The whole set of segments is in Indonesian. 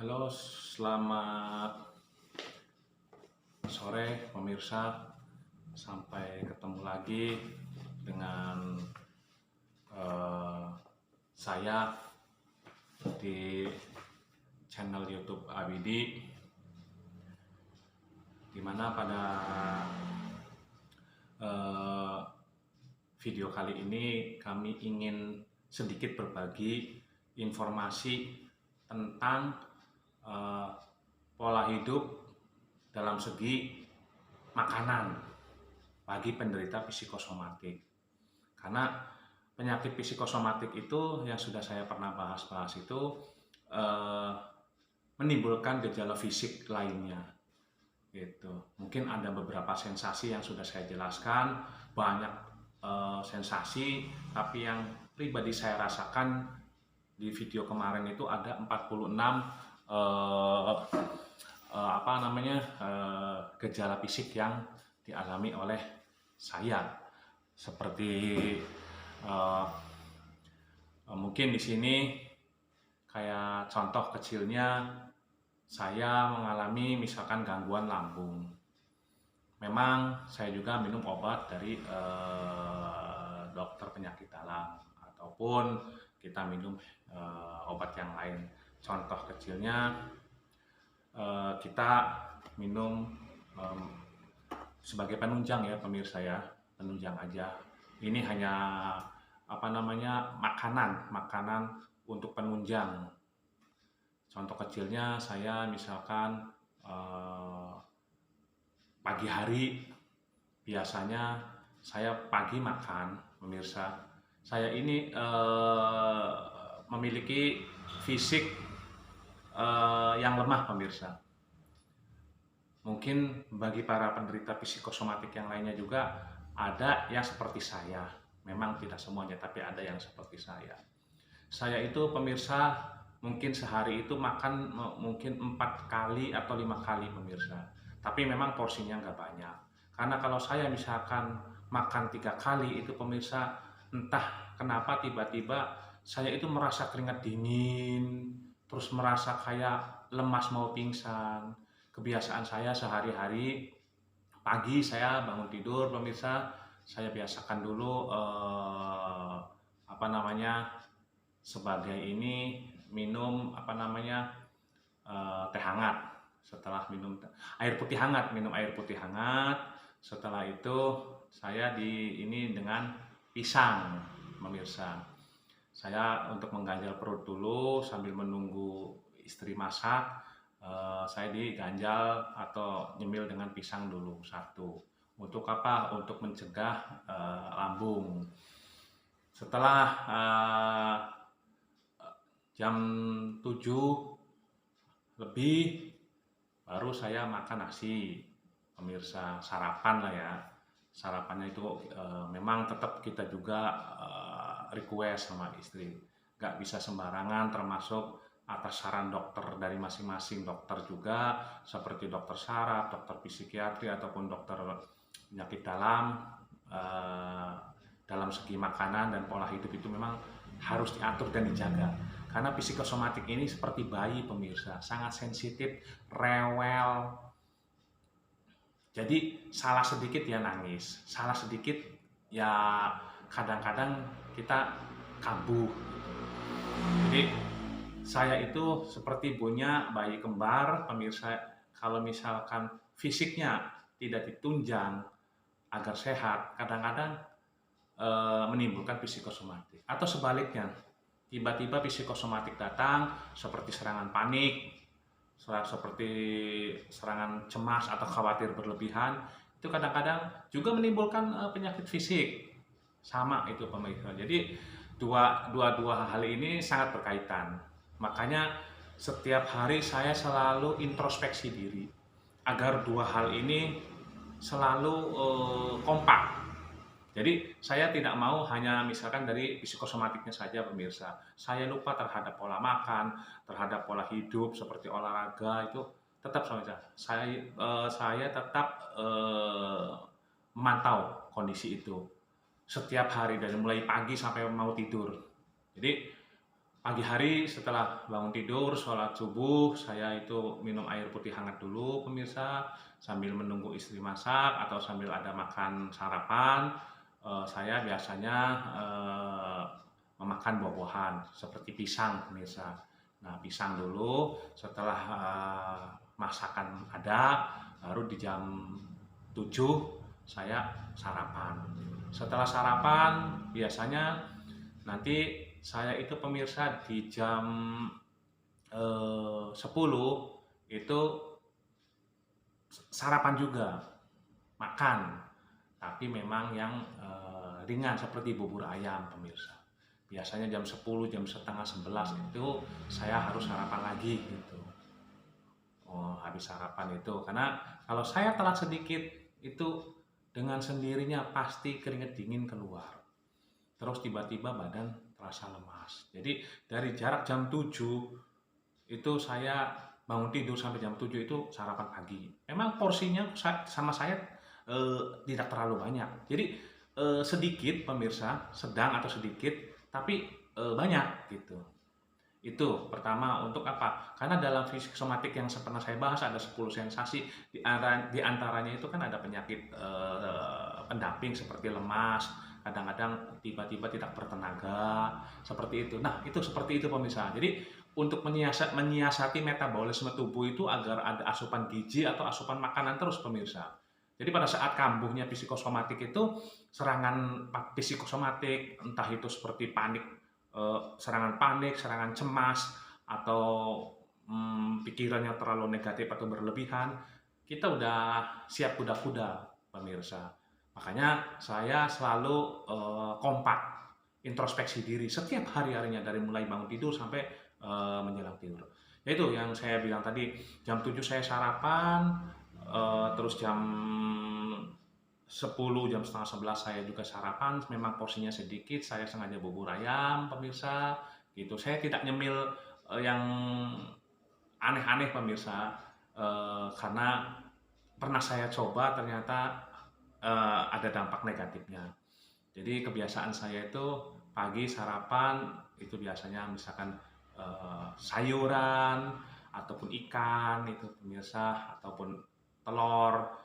Halo, selamat sore pemirsa. Sampai ketemu lagi dengan eh, saya di channel YouTube Abidi, dimana pada eh, video kali ini kami ingin sedikit berbagi informasi tentang eh, pola hidup dalam segi makanan bagi penderita psikosomatik. Karena penyakit psikosomatik itu yang sudah saya pernah bahas itu eh, menimbulkan gejala fisik lainnya. Gitu. Mungkin ada beberapa sensasi yang sudah saya jelaskan, banyak sensasi, tapi yang pribadi saya rasakan di video kemarin itu ada 46 eh, gejala fisik yang dialami oleh saya, seperti eh, mungkin di sini kayak contoh kecilnya, saya mengalami misalkan gangguan lambung. Memang saya juga minum obat dari dokter penyakit dalam, ataupun kita minum obat yang lain. Contoh kecilnya kita minum sebagai penunjang ya pemirsa ya, penunjang aja. Ini hanya makanan untuk penunjang. Contoh kecilnya saya misalkan pagi hari biasanya saya pagi makan, pemirsa. Saya ini memiliki fisik yang lemah, pemirsa. Mungkin bagi para penderita psikosomatik yang lainnya juga ada yang seperti saya. Memang tidak semuanya, tapi ada yang seperti saya. Saya itu pemirsa mungkin sehari itu makan mungkin 4 kali atau 5 kali, pemirsa. Tapi memang porsinya nggak banyak. Karena kalau saya misalkan makan 3 kali itu, pemirsa, entah kenapa tiba-tiba saya itu merasa keringat dingin, terus merasa kayak lemas mau pingsan. Kebiasaan saya sehari-hari, pagi saya bangun tidur, pemirsa, saya biasakan dulu sebagai ini minum teh hangat. Setelah minum air putih hangat, setelah itu saya ini dengan pisang, pemirsa. Saya untuk mengganjal perut dulu sambil menunggu istri masak, saya diganjal atau nyemil dengan pisang dulu satu. Untuk apa? Untuk mencegah lambung. Setelah jam 7 lebih baru saya makan nasi, pemirsa, sarapan lah ya. Sarapannya itu memang tetap kita juga request sama istri, nggak bisa sembarangan, termasuk atas saran dokter dari masing-masing dokter juga, seperti dokter saraf, dokter psikiatri, ataupun dokter penyakit dalam segi makanan dan pola hidup itu memang harus diatur dan dijaga. Karena psikosomatik ini seperti bayi, pemirsa, sangat sensitif, rewel. Jadi salah sedikit ya nangis, salah sedikit ya kadang-kadang kita kambuh. Jadi saya itu seperti punya bayi kembar, pemirsa. Kalau misalkan fisiknya tidak ditunjang agar sehat, kadang-kadang menimbulkan psikosomatik. Atau sebaliknya, tiba-tiba psikosomatik datang seperti serangan panik, seperti serangan cemas atau khawatir berlebihan, itu kadang-kadang juga menimbulkan penyakit fisik. Sama itu, pemirsa. Jadi dua hal ini sangat berkaitan. Makanya setiap hari saya selalu introspeksi diri agar dua hal ini selalu kompak. Jadi saya tidak mau hanya misalkan dari psikosomatiknya saja, pemirsa. Saya lupa terhadap pola makan, terhadap pola hidup seperti olahraga itu tetap saya tetap memantau kondisi itu setiap hari dari mulai pagi sampai mau tidur. Jadi Pagi hari setelah bangun tidur, sholat subuh, saya itu minum air putih hangat dulu pemirsa, sambil menunggu istri masak atau sambil ada makan sarapan. Saya biasanya memakan buah-buahan seperti pisang pemirsa. Nah, pisang dulu, setelah masakan ada, baru di jam 7 saya sarapan. Setelah sarapan biasanya nanti saya itu pemirsa di jam 10 itu sarapan juga, makan. Tapi memang yang ringan seperti bubur ayam pemirsa. Biasanya jam 10, jam setengah 11 itu saya harus sarapan lagi gitu. Oh, habis sarapan itu. Karena kalau saya telat sedikit itu dengan sendirinya pasti keringat dingin keluar. Terus tiba-tiba badan terasa lemas. Jadi dari jarak jam 7 itu saya bangun tidur sampai jam 7 itu sarapan pagi. Memang porsinya sama saya tidak terlalu banyak. Jadi sedikit pemirsa, sedang atau sedikit, tapi banyak gitu. Itu pertama untuk apa? Karena dalam fisik somatik yang pernah saya bahas ada 10 sensasi, di antaranya itu kan ada penyakit pendamping seperti lemas, kadang-kadang tiba-tiba tidak bertenaga, seperti itu. Nah, itu seperti itu pemirsa. Jadi untuk menyiasati metabolisme tubuh itu agar ada asupan gizi atau asupan makanan terus pemirsa. Jadi pada saat kambuhnya psikosomatik itu serangan psikosomatik entah itu seperti serangan panik, serangan cemas, atau pikirannya terlalu negatif atau berlebihan, kita udah siap kuda-kuda, pemirsa. Makanya saya selalu kompak, introspeksi diri setiap hari-harinya dari mulai bangun tidur sampai menjelang tidur. Yaitu yang saya bilang tadi, jam 7 saya sarapan, terus jam 10, jam setengah 11 saya juga sarapan, memang porsinya sedikit, saya sengaja bubur ayam, pemirsa, gitu. Saya tidak nyemil yang aneh-aneh, pemirsa, karena pernah saya coba ternyata ada dampak negatifnya. Jadi kebiasaan saya itu pagi sarapan itu biasanya misalkan sayuran ataupun ikan itu pemirsa, ataupun telur.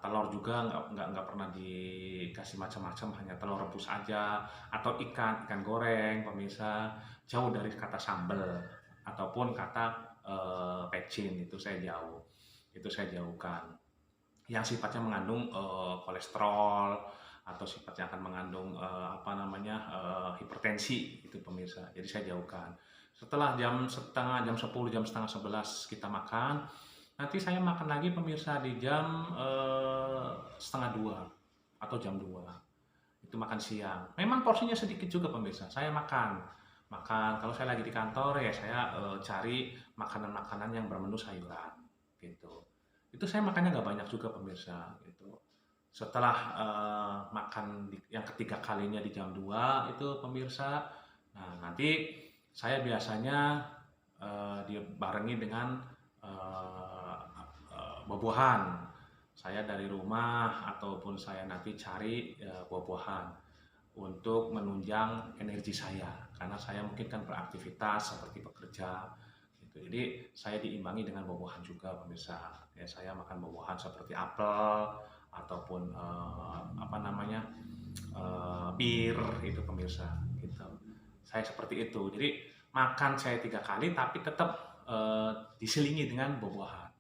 Telur juga nggak pernah dikasih macam-macam, hanya telur rebus aja, atau ikan goreng pemirsa, jauh dari kata sambal ataupun kata pecin, itu saya jauhkan. Yang sifatnya mengandung kolesterol atau sifatnya akan mengandung hipertensi itu pemirsa. Jadi saya jauhkan. Setelah jam 10, jam setengah 11 kita makan, nanti saya makan lagi pemirsa di jam setengah 2 atau jam 2. Itu makan siang. Memang porsinya sedikit juga pemirsa. Saya makan. Kalau saya lagi di kantor ya saya cari makanan-makanan yang bermenu sayuran gitu. Itu saya makannya nggak banyak juga pemirsa gitu. Setelah makan yang ketiga kalinya di jam 2 itu pemirsa, nah nanti saya biasanya dibarengi dengan buah-buahan. Saya dari rumah ataupun saya nanti cari buah-buahan untuk menunjang energi saya, karena saya mungkin kan beraktivitas seperti bekerja gitu. Jadi saya diimbangi dengan buah-buahan juga pemirsa. Ya, saya makan buah-buahan seperti apel ataupun bir itu pemirsa gitu. Saya seperti itu. Jadi makan saya 3 kali tapi tetap diselingi dengan buah-buahan.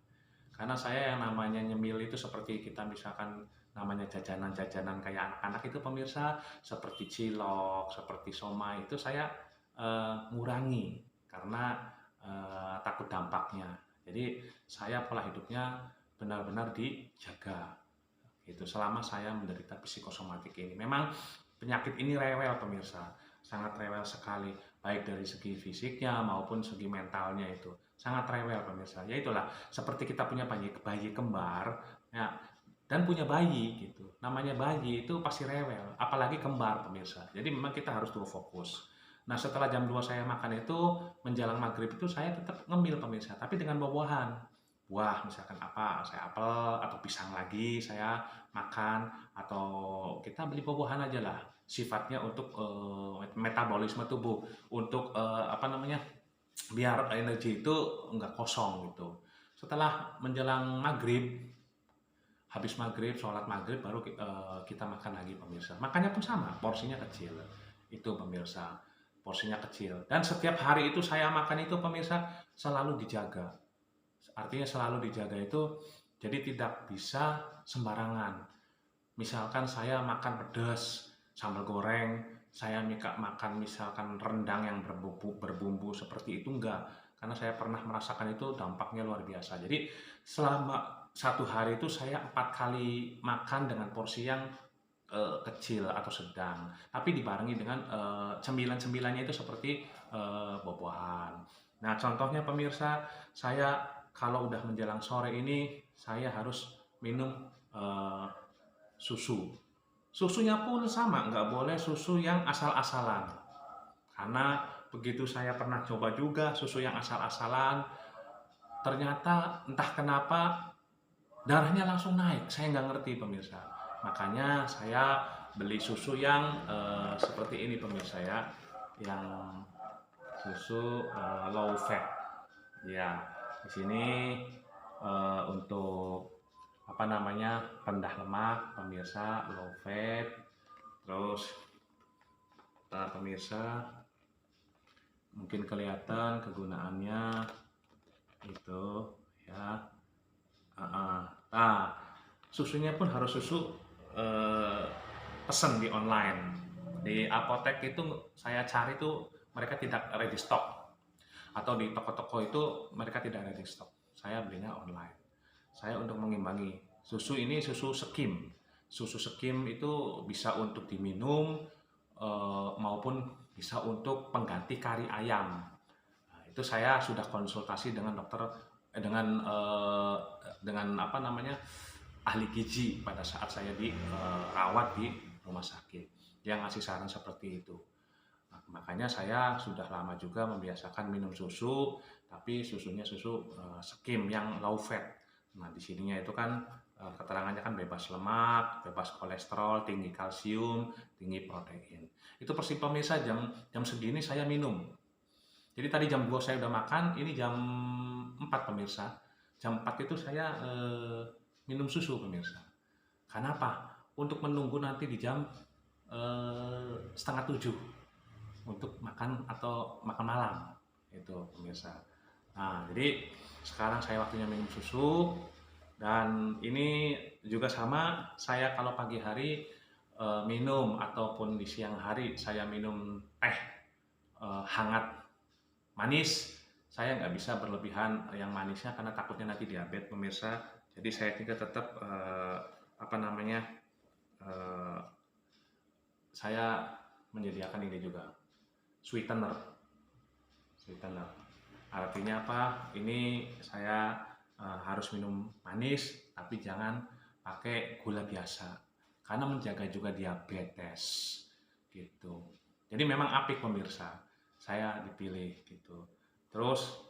Karena saya yang namanya nyemil itu seperti kita misalkan namanya jajanan-jajanan kayak anak-anak itu pemirsa, seperti cilok, seperti somai, itu saya ngurangi karena takut dampaknya. Jadi saya pola hidupnya benar-benar dijaga gitu selama saya menderita psikosomatik ini. Memang penyakit ini rewel pemirsa, sangat rewel sekali, baik dari segi fisiknya maupun segi mentalnya itu sangat rewel pemirsa. Ya itulah, seperti kita punya bayi kembar ya, dan punya bayi gitu. Namanya bayi itu pasti rewel, apalagi kembar pemirsa. Jadi memang kita harus dua fokus. Nah, setelah jam 2 saya makan itu menjelang maghrib itu saya tetap ngemil pemirsa, tapi dengan buah-buahan. buah, misalkan apa, saya apel atau pisang lagi saya makan, atau kita beli buah-buahan aja lah. Sifatnya untuk metabolisme tubuh, untuk apa namanya, biar energi itu nggak kosong gitu. Setelah menjelang maghrib, habis maghrib, sholat maghrib baru kita makan lagi pemirsa. Makannya pun sama, porsinya kecil. Itu pemirsa, porsinya kecil. Dan setiap hari itu saya makan itu pemirsa selalu dijaga. Artinya selalu dijaga itu jadi tidak bisa sembarangan. Misalkan saya makan pedas, sambal goreng, saya makan misalkan rendang yang berbumbu seperti itu enggak. Karena saya pernah merasakan itu dampaknya luar biasa. Jadi selama satu hari itu saya 4 kali makan dengan porsi yang kecil atau sedang, tapi dibarengi dengan cemilan-cemilannya itu seperti buah-buahan. Nah, contohnya pemirsa, saya kalau udah menjelang sore ini saya harus minum eh, susu. Susunya pun sama, nggak boleh susu yang asal-asalan. Karena begitu saya pernah coba juga susu yang asal-asalan, ternyata entah kenapa darahnya langsung naik. Saya nggak ngerti pemirsa. Makanya saya beli susu yang seperti ini pemirsa ya, yang susu low fat. Ya, di sini untuk apa namanya, rendah lemak pemirsa, low fat. Terus pemirsa mungkin kelihatan kegunaannya itu ya. Nah, susunya pun harus susu eh, pesen di online. Di apotek itu saya cari tuh mereka tidak ready stock, atau di toko-toko itu mereka tidak ready stock. Saya belinya online. Saya untuk mengimbangi susu ini, susu skim. Susu skim itu bisa untuk diminum maupun bisa untuk pengganti kari ayam. Nah, itu saya sudah konsultasi dengan dokter dengan apa namanya, ahli gizi pada saat saya dirawat di rumah sakit. Dia ngasih saran seperti itu. Nah, makanya saya sudah lama juga membiasakan minum susu, tapi susunya susu skim yang low fat. Nah, di sininya itu kan keterangannya kan bebas lemak, bebas kolesterol, tinggi kalsium, tinggi protein. Itu persis pemirsa, jam segini saya minum. Jadi tadi jam 2 saya udah makan, ini jam 4 pemirsa. Jam 4 itu saya minum susu pemirsa. Karena apa? Untuk menunggu nanti di jam setengah 7 untuk makan atau makan malam. Itu pemirsa. Nah, jadi sekarang saya waktunya minum susu, dan ini juga sama, saya kalau pagi hari minum ataupun di siang hari saya minum teh hangat manis. Saya nggak bisa berlebihan yang manisnya karena takutnya nanti diabetes pemirsa. Jadi saya juga tetap apa namanya, eh, saya menyediakan ini juga, sweetener. Sweetener artinya apa? Ini saya harus minum manis tapi jangan pakai gula biasa karena menjaga juga diabetes gitu. Jadi memang apik pemirsa, saya dipilih gitu. Terus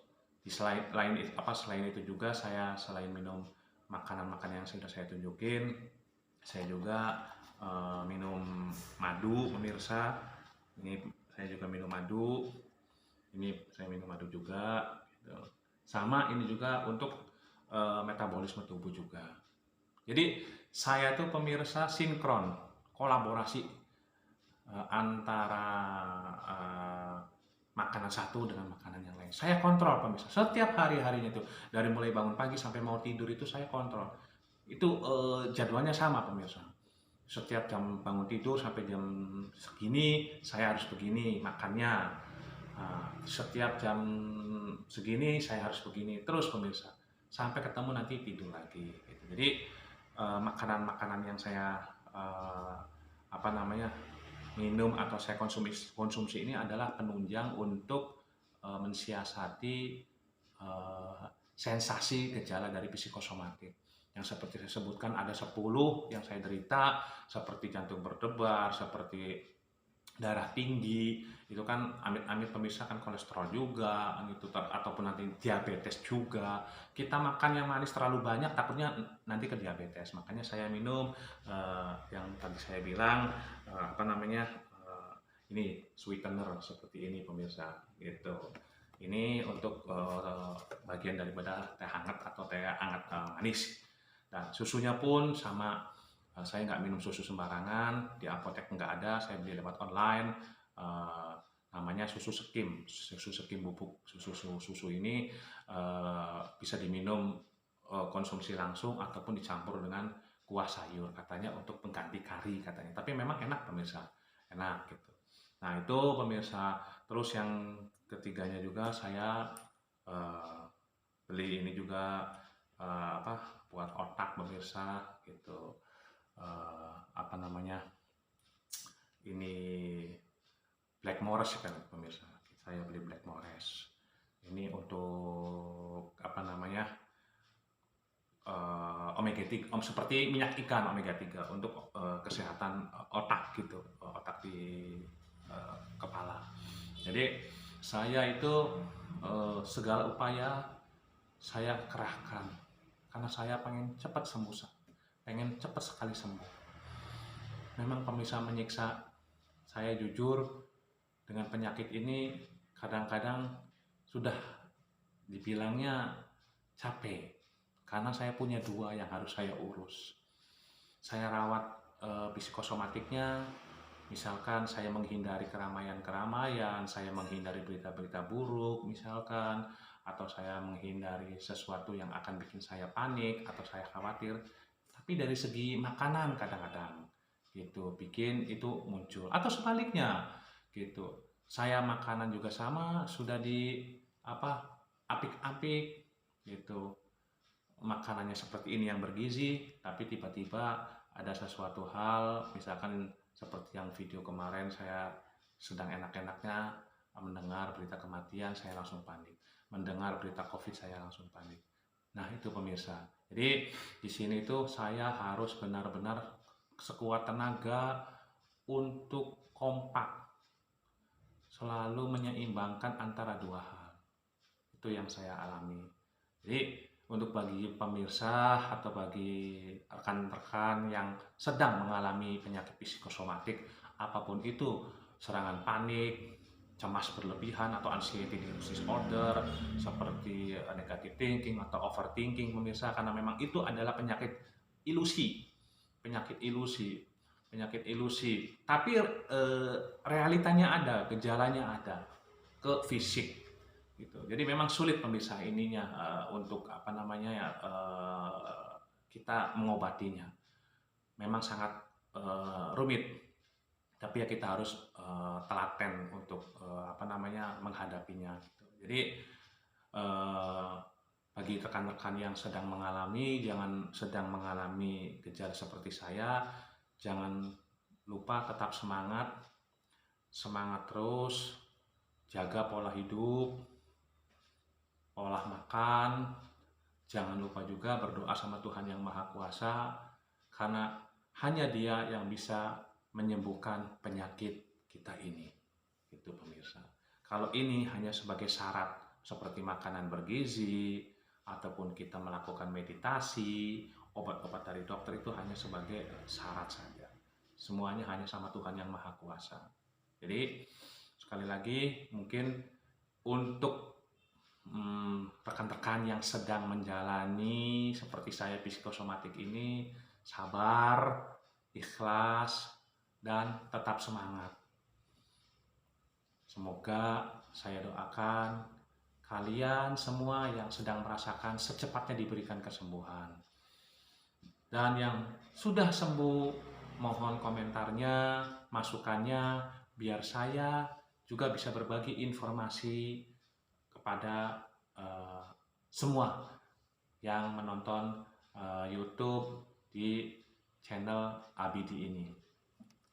selain itu juga, saya selain minum makanan-makanan yang sudah saya tunjukin, saya juga minum madu pemirsa. Ini saya juga minum madu. Ini saya minum madu juga gitu. Sama ini juga untuk metabolisme tubuh juga. Jadi saya tuh pemirsa sinkron, kolaborasi antara makanan satu dengan makanan yang lain. Saya kontrol pemirsa, setiap hari-harinya itu, dari mulai bangun pagi sampai mau tidur itu saya kontrol. Itu jadwalnya sama pemirsa. Setiap jam bangun tidur sampai jam segini saya harus begini makannya. Setiap jam segini saya harus begini terus pemirsa, sampai ketemu nanti tidur lagi gitu. Jadi makanan-makanan yang saya apa namanya, minum atau saya konsumsi ini adalah penunjang untuk mensiasati sensasi gejala dari psikosomatik yang seperti saya sebutkan. Ada 10 yang saya derita, seperti jantung berdebar, seperti darah tinggi, itu kan amit-amit pemirsa kan kolesterol juga gitu, ataupun nanti diabetes juga. Kita makan yang manis terlalu banyak takutnya nanti ke diabetes. Makanya saya minum yang tadi saya bilang apa namanya ini sweetener seperti ini pemirsa gitu. Ini untuk bagian daripada teh hangat atau teh hangat manis. Dan susunya pun sama. Saya nggak minum susu sembarangan, di apotek nggak ada, saya beli lewat online. eh, Namanya susu sekim bubuk. Susu ini bisa diminum konsumsi langsung ataupun dicampur dengan kuah sayur, katanya untuk pengganti kari katanya. Tapi memang enak pemirsa, enak gitu. Nah itu pemirsa. Terus yang ketiganya juga saya beli ini juga apa buat otak pemirsa gitu. Apa namanya ini Blackmores kan pemirsa, saya beli Blackmores ini untuk apa namanya omega 3 seperti minyak ikan omega 3 untuk kesehatan otak gitu, otak di kepala. Jadi saya itu segala upaya saya kerahkan karena saya pengen cepat sembuh, pengen cepat sekali sembuh. Memang pemirsa menyiksa saya jujur, dengan penyakit ini kadang-kadang sudah dibilangnya capek karena saya punya dua yang harus saya urus. Saya rawat psikosomatiknya, misalkan saya menghindari keramaian-keramaian, saya menghindari berita-berita buruk misalkan, atau saya menghindari sesuatu yang akan bikin saya panik atau saya khawatir. Tapi dari segi makanan kadang-kadang gitu bikin itu muncul, atau sebaliknya gitu. Saya makanan juga sama sudah di apa apik-apik gitu, makanannya seperti ini yang bergizi, tapi tiba-tiba ada sesuatu hal, misalkan seperti yang video kemarin saya sedang enak-enaknya mendengar berita kematian, saya langsung panik. Mendengar berita COVID, saya langsung panik. Nah, itu pemirsa. Jadi di sini tuh saya harus benar-benar sekuat tenaga untuk kompak, selalu menyeimbangkan antara dua hal. Itu yang saya alami. Jadi untuk bagi pemirsa atau bagi rekan-rekan yang sedang mengalami penyakit psikosomatik apapun itu, serangan panik, cemas berlebihan atau anxiety disorder seperti negative thinking atau overthinking pemirsa, karena memang itu adalah penyakit ilusi, penyakit ilusi, penyakit ilusi. Tapi realitanya ada, gejalanya ada ke fisik gitu. Jadi memang sulit pemirsa ininya untuk apa namanya ya kita mengobatinya. Memang sangat rumit. Tapi ya kita harus telaten untuk apa namanya menghadapinya gitu. Jadi bagi rekan-rekan yang sedang mengalami gejala seperti saya, jangan lupa tetap semangat, semangat terus, jaga pola hidup, olah makan, jangan lupa juga berdoa sama Tuhan Yang Maha Kuasa, karena hanya Dia yang bisa menyembuhkan penyakit kita ini. Itu pemirsa. Kalau ini hanya sebagai syarat seperti makanan bergizi ataupun kita melakukan meditasi, obat-obat dari dokter itu hanya sebagai syarat saja. Semuanya hanya sama Tuhan Yang Maha Kuasa. Jadi sekali lagi mungkin untuk rekan-rekan yang sedang menjalani seperti saya psikosomatik ini, sabar, ikhlas, dan tetap semangat. Semoga saya doakan kalian semua yang sedang merasakan secepatnya diberikan kesembuhan. Dan yang sudah sembuh, mohon komentarnya, masukannya, biar saya juga bisa berbagi informasi kepada semua yang menonton YouTube di channel ABD ini.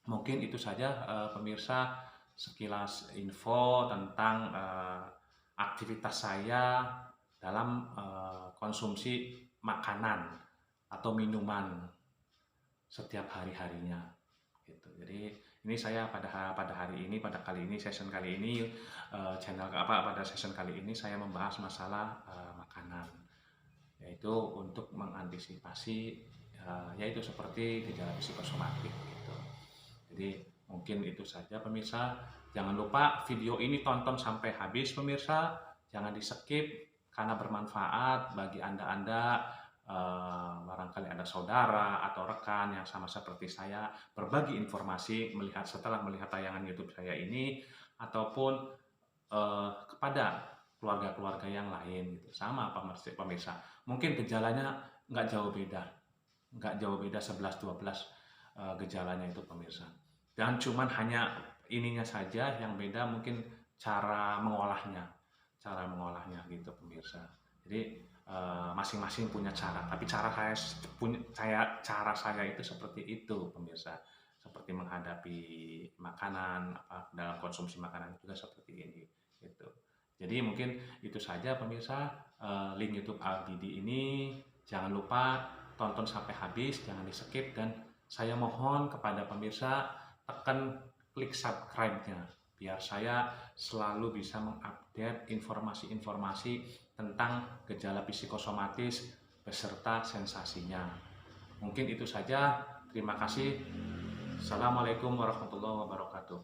Mungkin itu saja pemirsa, sekilas info tentang aktivitas saya dalam konsumsi makanan atau minuman setiap hari-harinya gitu. Jadi Ini saya pada hari ini, pada kali ini, session kali ini, pada session kali ini saya membahas masalah makanan, yaitu untuk mengantisipasi yaitu seperti gejala psikosomatik gitu. Jadi mungkin itu saja pemirsa. Jangan lupa video ini tonton sampai habis pemirsa, jangan di skip karena bermanfaat bagi anda-anda. Barangkali ada saudara atau rekan yang sama seperti saya berbagi informasi setelah melihat tayangan YouTube saya ini, ataupun kepada keluarga-keluarga yang lain gitu. Sama pemirsa, mungkin gejalanya nggak jauh beda 11-12 gejalanya itu pemirsa, dan cuman hanya ininya saja yang beda, mungkin cara mengolahnya gitu pemirsa. Jadi masing-masing punya cara, tapi cara saya itu seperti itu pemirsa, seperti menghadapi makanan, dalam konsumsi makanan juga seperti ini gitu. Jadi mungkin itu saja pemirsa, link YouTube Al-Didi ini jangan lupa tonton sampai habis, jangan di skip, dan saya mohon kepada pemirsa tekan klik subscribe-nya biar saya selalu bisa mengupdate informasi-informasi tentang gejala psikosomatis beserta sensasinya. Mungkin itu saja. Terima kasih. Assalamualaikum warahmatullahi wabarakatuh.